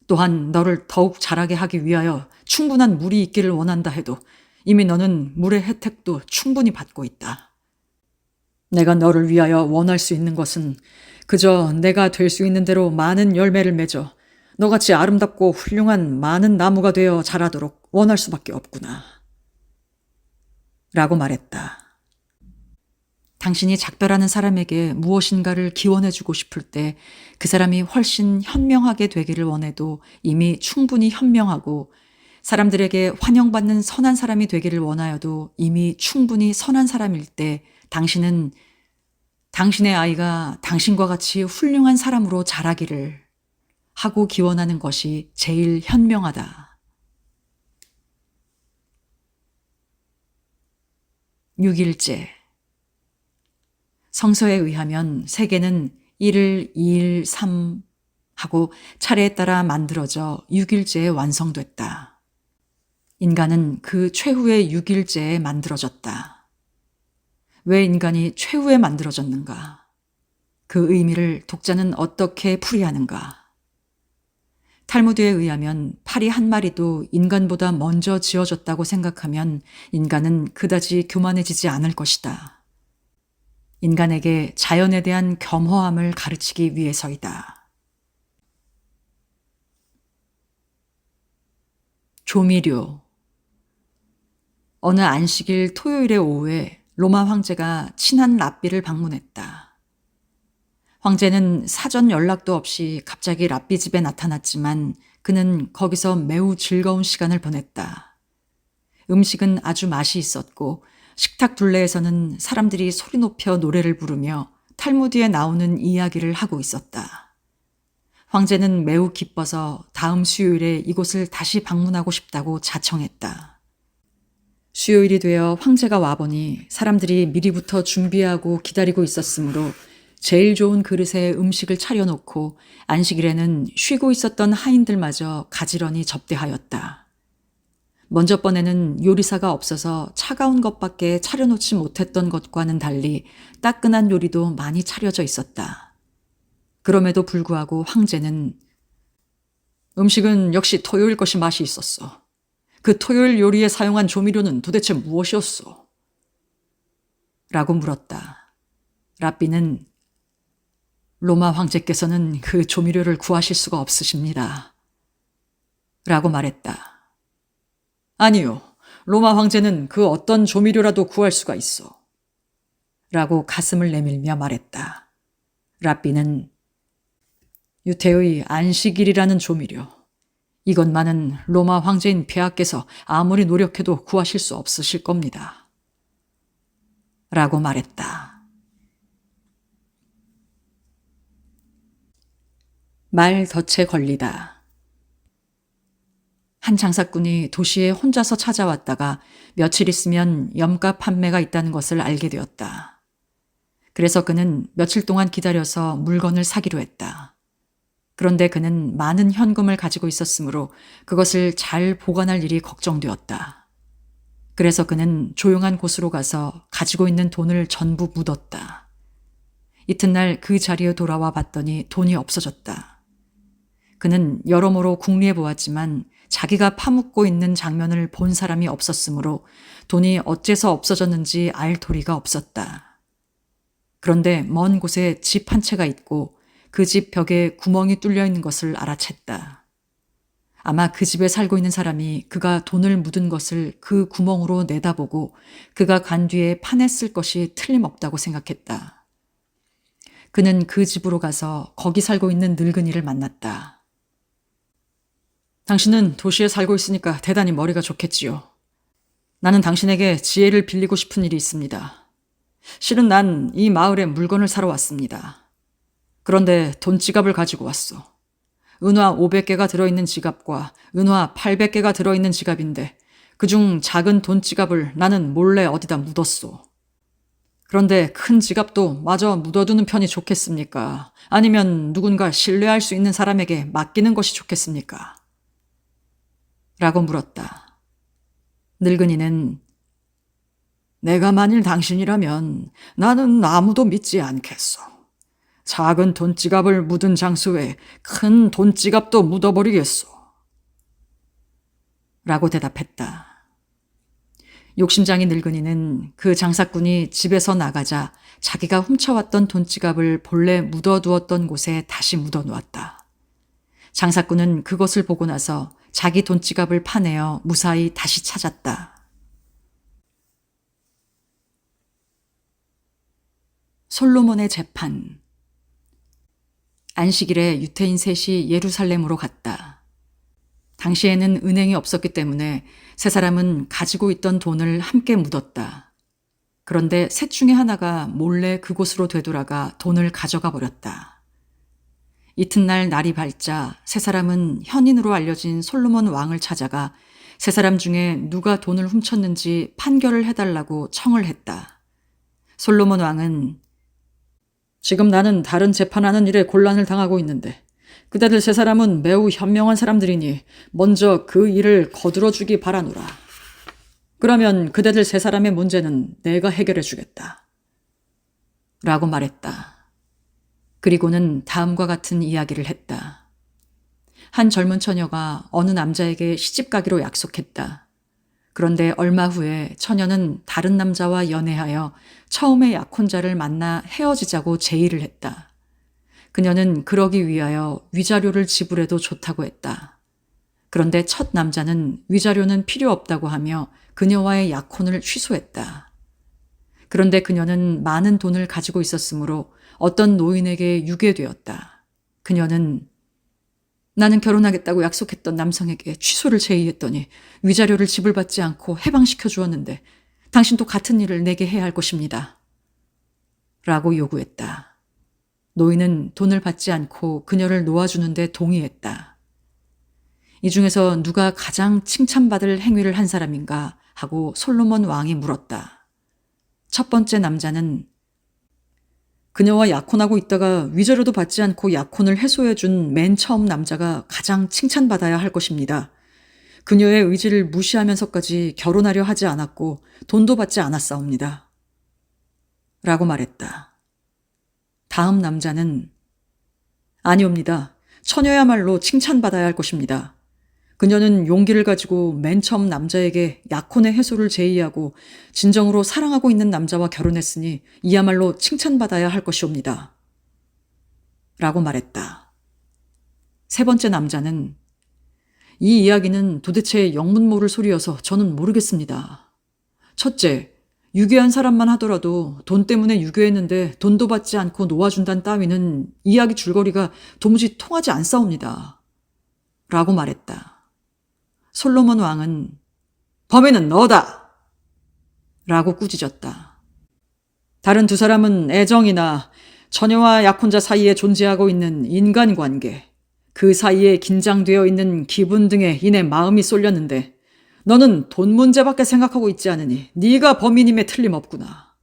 또한 너를 더욱 자라게 하기 위하여 충분한 물이 있기를 원한다 해도 이미 너는 물의 혜택도 충분히 받고 있다. 내가 너를 위하여 원할 수 있는 것은 그저 내가 될 수 있는 대로 많은 열매를 맺어 너같이 아름답고 훌륭한 많은 나무가 되어 자라도록 원할 수밖에 없구나. 라고 말했다. 당신이 작별하는 사람에게 무엇인가를 기원해주고 싶을 때 그 사람이 훨씬 현명하게 되기를 원해도 이미 충분히 현명하고 사람들에게 환영받는 선한 사람이 되기를 원하여도 이미 충분히 선한 사람일 때 당신은 당신의 아이가 당신과 같이 훌륭한 사람으로 자라기를 하고 기원하는 것이 제일 현명하다. 6일째. 성서에 의하면 세계는 1일, 2일, 3 하고 차례에 따라 만들어져 6일째에 완성됐다. 인간은 그 최후의 6일째에 만들어졌다. 왜 인간이 최후에 만들어졌는가? 그 의미를 독자는 어떻게 풀이하는가? 탈무드에 의하면 파리 한 마리도 인간보다 먼저 지어졌다고 생각하면 인간은 그다지 교만해지지 않을 것이다. 인간에게 자연에 대한 겸허함을 가르치기 위해서이다. 조미료. 어느 안식일 토요일의 오후에 로마 황제가 친한 랍비를 방문했다. 황제는 사전 연락도 없이 갑자기 랍비 집에 나타났지만 그는 거기서 매우 즐거운 시간을 보냈다. 음식은 아주 맛이 있었고 식탁 둘레에서는 사람들이 소리 높여 노래를 부르며 탈무드에 나오는 이야기를 하고 있었다. 황제는 매우 기뻐서 다음 수요일에 이곳을 다시 방문하고 싶다고 자청했다. 수요일이 되어 황제가 와보니 사람들이 미리부터 준비하고 기다리고 있었으므로 제일 좋은 그릇에 음식을 차려놓고 안식일에는 쉬고 있었던 하인들마저 가지런히 접대하였다. 먼저 번에는 요리사가 없어서 차가운 것밖에 차려놓지 못했던 것과는 달리 따끈한 요리도 많이 차려져 있었다. 그럼에도 불구하고 황제는 음식은 역시 토요일 것이 맛이 있었어. 그 토요일 요리에 사용한 조미료는 도대체 무엇이었어? 라고 물었다. 랍비는 로마 황제께서는 그 조미료를 구하실 수가 없으십니다. 라고 말했다. 아니요. 로마 황제는 그 어떤 조미료라도 구할 수가 있어. 라고 가슴을 내밀며 말했다. 랍비는 유태의 안식일이라는 조미료. 이것만은 로마 황제인 폐하께서 아무리 노력해도 구하실 수 없으실 겁니다. 라고 말했다. 말 덫에 걸리다. 한 장사꾼이 도시에 혼자서 찾아왔다가 며칠 있으면 염가 판매가 있다는 것을 알게 되었다. 그래서 그는 며칠 동안 기다려서 물건을 사기로 했다. 그런데 그는 많은 현금을 가지고 있었으므로 그것을 잘 보관할 일이 걱정되었다. 그래서 그는 조용한 곳으로 가서 가지고 있는 돈을 전부 묻었다. 이튿날 그 자리에 돌아와 봤더니 돈이 없어졌다. 그는 여러모로 궁리해 보았지만 자기가 파묻고 있는 장면을 본 사람이 없었으므로 돈이 어째서 없어졌는지 알 도리가 없었다. 그런데 먼 곳에 집 한 채가 있고 그 집 벽에 구멍이 뚫려 있는 것을 알아챘다. 아마 그 집에 살고 있는 사람이 그가 돈을 묻은 것을 그 구멍으로 내다보고 그가 간 뒤에 파냈을 것이 틀림없다고 생각했다. 그는 그 집으로 가서 거기 살고 있는 늙은이를 만났다. 당신은 도시에 살고 있으니까 대단히 머리가 좋겠지요. 나는 당신에게 지혜를 빌리고 싶은 일이 있습니다. 실은 난 이 마을에 물건을 사러 왔습니다. 그런데 돈지갑을 가지고 왔어. 은화 500개가 들어있는 지갑과 은화 800개가 들어있는 지갑인데 그중 작은 돈지갑을 나는 몰래 어디다 묻었소. 그런데 큰 지갑도 마저 묻어두는 편이 좋겠습니까? 아니면 누군가 신뢰할 수 있는 사람에게 맡기는 것이 좋겠습니까? 라고 물었다. 늙은이는 내가 만일 당신이라면 나는 아무도 믿지 않겠소. 작은 돈지갑을 묻은 장소에 큰 돈지갑도 묻어버리겠소. 라고 대답했다. 욕심장이 늙은이는 그 장사꾼이 집에서 나가자 자기가 훔쳐왔던 돈지갑을 본래 묻어두었던 곳에 다시 묻어놓았다. 장사꾼은 그것을 보고 나서 자기 돈지갑을 파내어 무사히 다시 찾았다. 솔로몬의 재판. 안식일에 유태인 셋이 예루살렘으로 갔다. 당시에는 은행이 없었기 때문에 세 사람은 가지고 있던 돈을 함께 묻었다. 그런데 셋 중에 하나가 몰래 그곳으로 되돌아가 돈을 가져가 버렸다. 이튿날 날이 밝자 세 사람은 현인으로 알려진 솔로몬 왕을 찾아가 세 사람 중에 누가 돈을 훔쳤는지 판결을 해달라고 청을 했다. 솔로몬 왕은 지금 나는 다른 재판하는 일에 곤란을 당하고 있는데 그대들 세 사람은 매우 현명한 사람들이니 먼저 그 일을 거들어주기 바라노라. 그러면 그대들 세 사람의 문제는 내가 해결해 주겠다. 라고 말했다. 그리고는 다음과 같은 이야기를 했다. 한 젊은 처녀가 어느 남자에게 시집 가기로 약속했다. 그런데 얼마 후에 처녀는 다른 남자와 연애하여 처음에 약혼자를 만나 헤어지자고 제의를 했다. 그녀는 그러기 위하여 위자료를 지불해도 좋다고 했다. 그런데 첫 남자는 위자료는 필요 없다고 하며 그녀와의 약혼을 취소했다. 그런데 그녀는 많은 돈을 가지고 있었으므로 어떤 노인에게 유괴되었다. 그녀는 나는 결혼하겠다고 약속했던 남성에게 취소를 제의했더니 위자료를 지불받지 않고 해방시켜 주었는데 당신도 같은 일을 내게 해야 할 것입니다. 라고 요구했다. 노인은 돈을 받지 않고 그녀를 놓아주는데 동의했다. 이 중에서 누가 가장 칭찬받을 행위를 한 사람인가 하고 솔로몬 왕이 물었다. 첫 번째 남자는 그녀와 약혼하고 있다가 위자료도 받지 않고 약혼을 해소해준 맨 처음 남자가 가장 칭찬받아야 할 것입니다. 그녀의 의지를 무시하면서까지 결혼하려 하지 않았고 돈도 받지 않았사옵니다. 라고 말했다. 다음 남자는 아니옵니다. 처녀야말로 칭찬받아야 할 것입니다. 그녀는 용기를 가지고 맨 처음 남자에게 약혼의 해소를 제의하고 진정으로 사랑하고 있는 남자와 결혼했으니 이야말로 칭찬받아야 할 것이옵니다. 라고 말했다. 세 번째 남자는 이 이야기는 도대체 영문 모를 소리여서 저는 모르겠습니다. 첫째, 유괴한 사람만 하더라도 돈 때문에 유괴했는데 돈도 받지 않고 놓아준다는 따위는 이야기 줄거리가 도무지 통하지 않사옵니다. 라고 말했다. 솔로몬 왕은 범인은 너다! 라고 꾸짖었다. 다른 두 사람은 애정이나 처녀와 약혼자 사이에 존재하고 있는 인간관계, 그 사이에 긴장되어 있는 기분 등에 인해 마음이 쏠렸는데 너는 돈 문제밖에 생각하고 있지 않으니 네가 범인임에 틀림없구나.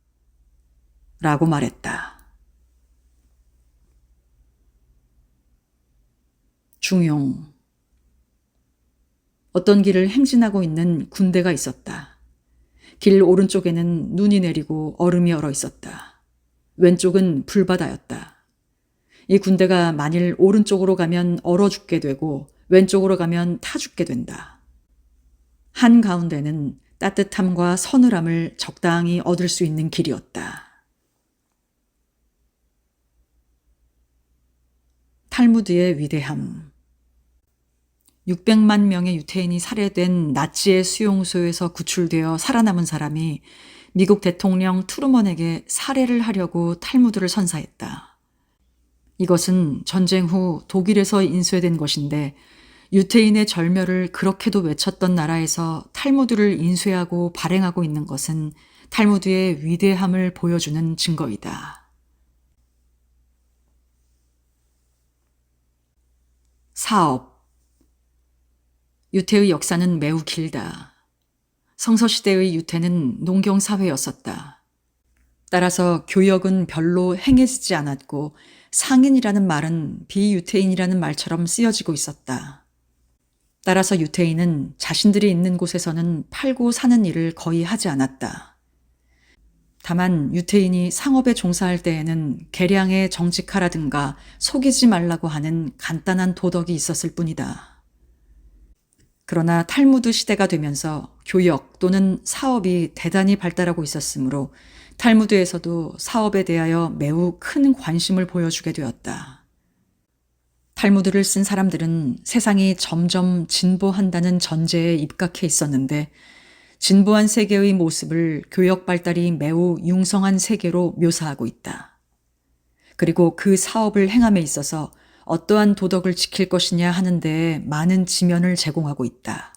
라고 말했다. 중용. 어떤 길을 행진하고 있는 군대가 있었다. 길 오른쪽에는 눈이 내리고 얼음이 얼어 있었다. 왼쪽은 불바다였다. 이 군대가 만일 오른쪽으로 가면 얼어 죽게 되고 왼쪽으로 가면 타 죽게 된다. 한가운데는 따뜻함과 서늘함을 적당히 얻을 수 있는 길이었다. 탈무드의 위대함. 600만 명의 유태인이 살해된 나치의 수용소에서 구출되어 살아남은 사람이 미국 대통령 트루먼에게 살해를 하려고 탈무드를 선사했다. 이것은 전쟁 후 독일에서 인쇄된 것인데 유태인의 절멸을 그렇게도 외쳤던 나라에서 탈무드를 인쇄하고 발행하고 있는 것은 탈무드의 위대함을 보여주는 증거이다. 사업. 유태의 역사는 매우 길다. 성서시대의 유태는 농경사회였었다. 따라서 교역은 별로 행해지지 않았고 상인이라는 말은 비유태인이라는 말처럼 쓰여지고 있었다. 따라서 유태인은 자신들이 있는 곳에서는 팔고 사는 일을 거의 하지 않았다. 다만 유태인이 상업에 종사할 때에는 계량에 정직하라든가 속이지 말라고 하는 간단한 도덕이 있었을 뿐이다. 그러나 탈무드 시대가 되면서 교역 또는 사업이 대단히 발달하고 있었으므로 탈무드에서도 사업에 대하여 매우 큰 관심을 보여주게 되었다. 탈무드를 쓴 사람들은 세상이 점점 진보한다는 전제에 입각해 있었는데 진보한 세계의 모습을 교역 발달이 매우 융성한 세계로 묘사하고 있다. 그리고 그 사업을 행함에 있어서 어떠한 도덕을 지킬 것이냐 하는 데에 많은 지면을 제공하고 있다.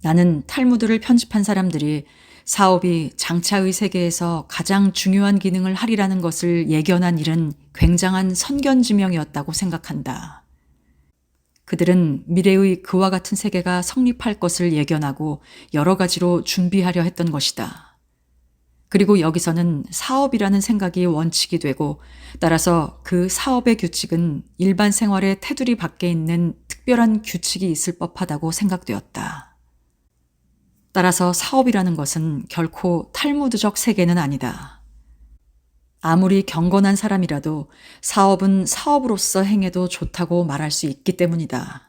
나는 탈무드를 편집한 사람들이 사업이 장차의 세계에서 가장 중요한 기능을 하리라는 것을 예견한 일은 굉장한 선견지명이었다고 생각한다. 그들은 미래의 그와 같은 세계가 성립할 것을 예견하고 여러 가지로 준비하려 했던 것이다. 그리고 여기서는 사업이라는 생각이 원칙이 되고 따라서 그 사업의 규칙은 일반 생활의 테두리 밖에 있는 특별한 규칙이 있을 법하다고 생각되었다. 따라서 사업이라는 것은 결코 탈무드적 세계는 아니다. 아무리 경건한 사람이라도 사업은 사업으로서 행해도 좋다고 말할 수 있기 때문이다.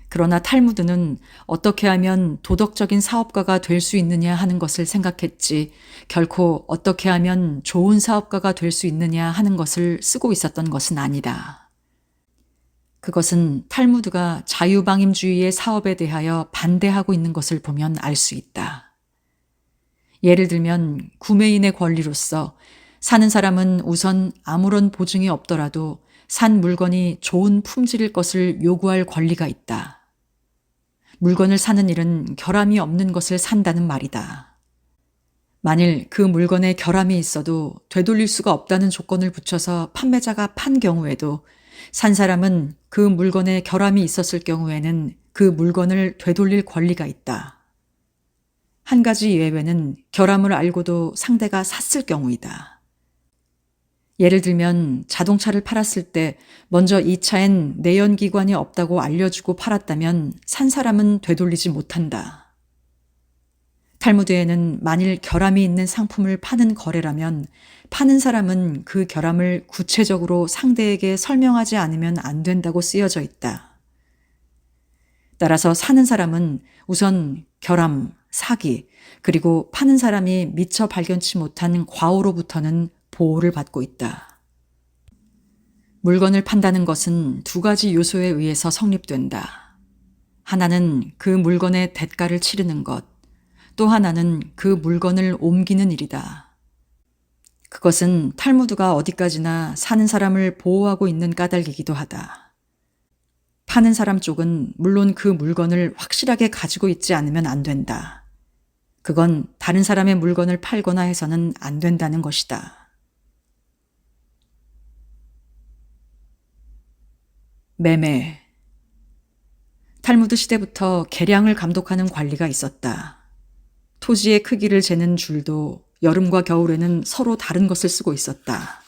그러나 탈무드는 어떻게 하면 도덕적인 사업가가 될 수 있느냐 하는 것을 생각했지 결코 어떻게 하면 좋은 사업가가 될 수 있느냐 하는 것을 쓰고 있었던 것은 아니다. 그것은 탈무드가 자유방임주의의 사업에 대하여 반대하고 있는 것을 보면 알 수 있다. 예를 들면 구매인의 권리로서 사는 사람은 우선 아무런 보증이 없더라도 산 물건이 좋은 품질일 것을 요구할 권리가 있다. 물건을 사는 일은 결함이 없는 것을 산다는 말이다. 만일 그 물건에 결함이 있어도 되돌릴 수가 없다는 조건을 붙여서 판매자가 판 경우에도 산 사람은 그 물건에 결함이 있었을 경우에는 그 물건을 되돌릴 권리가 있다. 한 가지 예외는 결함을 알고도 상대가 샀을 경우이다. 예를 들면 자동차를 팔았을 때 먼저 이 차엔 내연기관이 없다고 알려주고 팔았다면 산 사람은 되돌리지 못한다. 탈무드에는 만일 결함이 있는 상품을 파는 거래라면 파는 사람은 그 결함을 구체적으로 상대에게 설명하지 않으면 안 된다고 쓰여져 있다. 따라서 사는 사람은 우선 결함, 사기, 그리고 파는 사람이 미처 발견치 못한 과오로부터는 보호를 받고 있다. 물건을 판다는 것은 두 가지 요소에 의해서 성립된다. 하나는 그 물건의 대가를 치르는 것, 또 하나는 그 물건을 옮기는 일이다. 그것은 탈무드가 어디까지나 사는 사람을 보호하고 있는 까닭이기도 하다. 파는 사람 쪽은 물론 그 물건을 확실하게 가지고 있지 않으면 안 된다. 그건 다른 사람의 물건을 팔거나 해서는 안 된다는 것이다. 매매. 탈무드 시대부터 계량을 감독하는 관리가 있었다. 토지의 크기를 재는 줄도 여름과 겨울에는 서로 다른 것을 쓰고 있었다.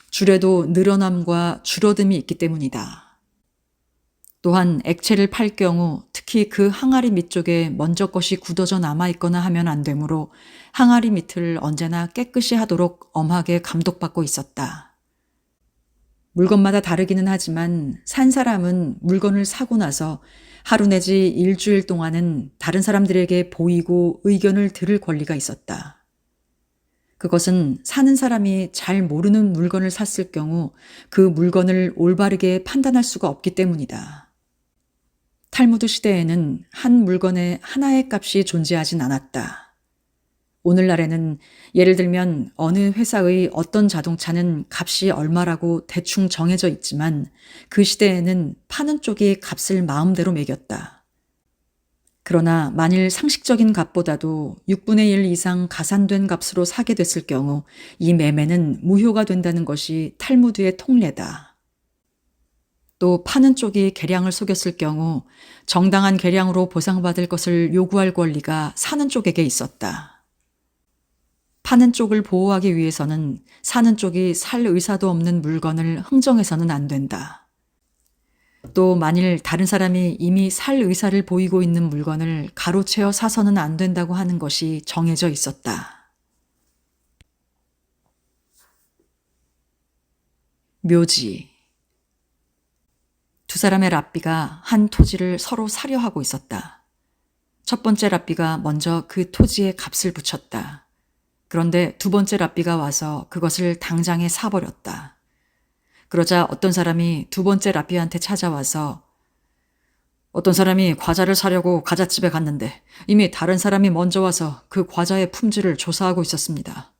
줄에도 늘어남과 줄어듦이 있기 때문이다. 또한 액체를 팔 경우 특히 그 항아리 밑쪽에 먼저 것이 굳어져 남아있거나 하면 안 되므로 항아리 밑을 언제나 깨끗이 하도록 엄하게 감독받고 있었다. 물건마다 다르기는 하지만 산 사람은 물건을 사고 나서 하루 내지 일주일 동안은 다른 사람들에게 보이고 의견을 들을 권리가 있었다. 그것은 사는 사람이 잘 모르는 물건을 샀을 경우 그 물건을 올바르게 판단할 수가 없기 때문이다. 탈무드 시대에는 한 물건에 하나의 값이 존재하진 않았다. 오늘날에는 예를 들면 어느 회사의 어떤 자동차는 값이 얼마라고 대충 정해져 있지만 그 시대에는 파는 쪽이 값을 마음대로 매겼다. 그러나 만일 상식적인 값보다도 6분의 1 이상 가산된 값으로 사게 됐을 경우 이 매매는 무효가 된다는 것이 탈무드의 통례다. 또 파는 쪽이 계량을 속였을 경우 정당한 계량으로 보상받을 것을 요구할 권리가 사는 쪽에게 있었다. 파는 쪽을 보호하기 위해서는 사는 쪽이 살 의사도 없는 물건을 흥정해서는 안 된다. 또 만일 다른 사람이 이미 살 의사를 보이고 있는 물건을 가로채어 사서는 안 된다고 하는 것이 정해져 있었다. 묘지. 두 사람의 랍비가 한 토지를 서로 사려 하고 있었다. 첫 번째 랍비가 먼저 그 토지에 값을 붙였다. 그런데 두 번째 랍비가 와서 그것을 당장에 사버렸다. 그러자 어떤 사람이 두 번째 랍비한테 찾아와서 어떤 사람이 과자를 사려고 과자집에 갔는데 이미 다른 사람이 먼저 와서 그 과자의 품질을 조사하고 있었습니다.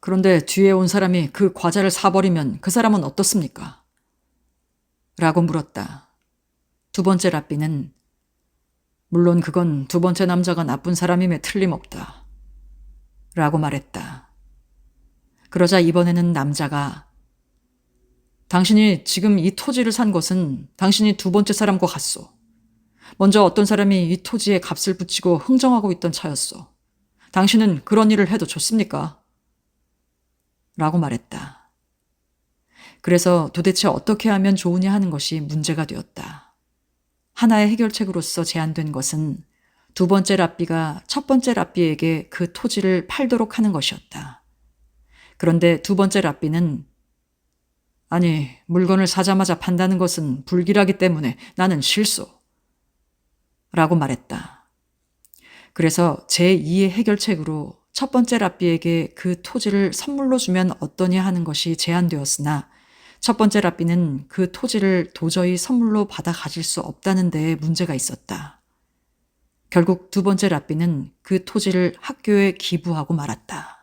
그런데 뒤에 온 사람이 그 과자를 사버리면 그 사람은 어떻습니까? 라고 물었다. 두 번째 랍비는 물론 그건 두 번째 남자가 나쁜 사람임에 틀림없다. 라고 말했다. 그러자 이번에는 남자가 당신이 지금 이 토지를 산 것은 당신이 두 번째 사람과 같소. 먼저 어떤 사람이 이 토지에 값을 붙이고 흥정하고 있던 차였소. 당신은 그런 일을 해도 좋습니까? 라고 말했다. 그래서 도대체 어떻게 하면 좋으냐 하는 것이 문제가 되었다. 하나의 해결책으로서 제안된 것은 두 번째 랍비가 첫 번째 랍비에게 그 토지를 팔도록 하는 것이었다. 그런데 두 번째 랍비는 아니, 물건을 사자마자 판다는 것은 불길하기 때문에 나는 싫소. 라고 말했다. 그래서 제2의 해결책으로 첫 번째 랍비에게 그 토지를 선물로 주면 어떠냐 하는 것이 제안되었으나 첫 번째 랍비는 그 토지를 도저히 선물로 받아 가질 수 없다는 데에 문제가 있었다. 결국 두 번째 랍비는 그 토지를 학교에 기부하고 말았다.